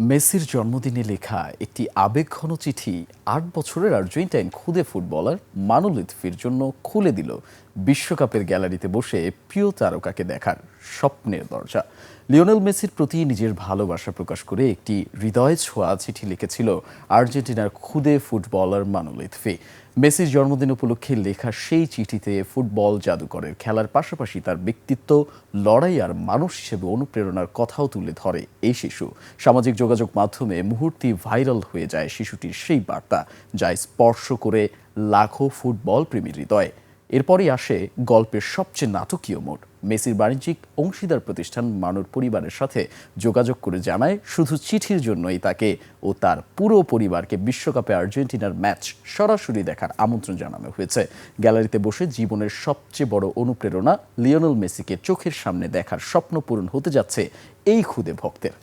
মেসির জন্মদিনে লেখা একটি আবেগঘন চিঠি ৮ বছরের আর্জেন্টাইন খুদে ফুটবলার মানুল ইতফির জন্য খুলে দিল বিশ্বকাপের গ্যালারিতে বসে প্রিয় তারকাকে দেখার স্বপ্নের দরজা। লিওনেল মেসির প্রতি নিজের ভালোবাসা প্রকাশ করে একটি হৃদয় ছোঁয়া চিঠি লিখেছিল আর্জেন্টিনার খুদে ফুটবলার মানুল ইতফি। মেসির জন্মদিন উপলক্ষে লেখা সেই চিঠিতে ফুটবল জাদুকরের খেলার পাশাপাশি তার ব্যক্তিত্ব, লড়াই আর মানুষ হিসেবে অনুপ্রেরণার কথাও তুলে ধরে এই শিশু। সামাজিক যোগাযোগ মাধ্যমে মুহূর্তেই ভাইরাল হয়ে যায় শিশুটির সেই বার্তা, যা স্পর্শ করে লাখো ফুটবল প্রেমীর হৃদয়। এরপরই আসে গল্পের সবচেয়ে নাটকীয় মোড়। মেসির বাণিজ্যিক অংশীদার প্রতিষ্ঠান মানুর পরিবারের সাথে যোগাযোগ করে জানায় শুধু চিঠির জন্যই তাকে ও তার পুরো পরিবারকে বিশ্বকাপে আর্জেন্টিনার ম্যাচ সরাসরি দেখার আমন্ত্রণ জানানো হয়েছে। গ্যালারিতে বসে জীবনের সবচেয়ে বড় অনুপ্রেরণা লিওনেল মেসিকে চোখের সামনে দেখার স্বপ্ন পূরণ হতে যাচ্ছে এই খুদে ভক্তের।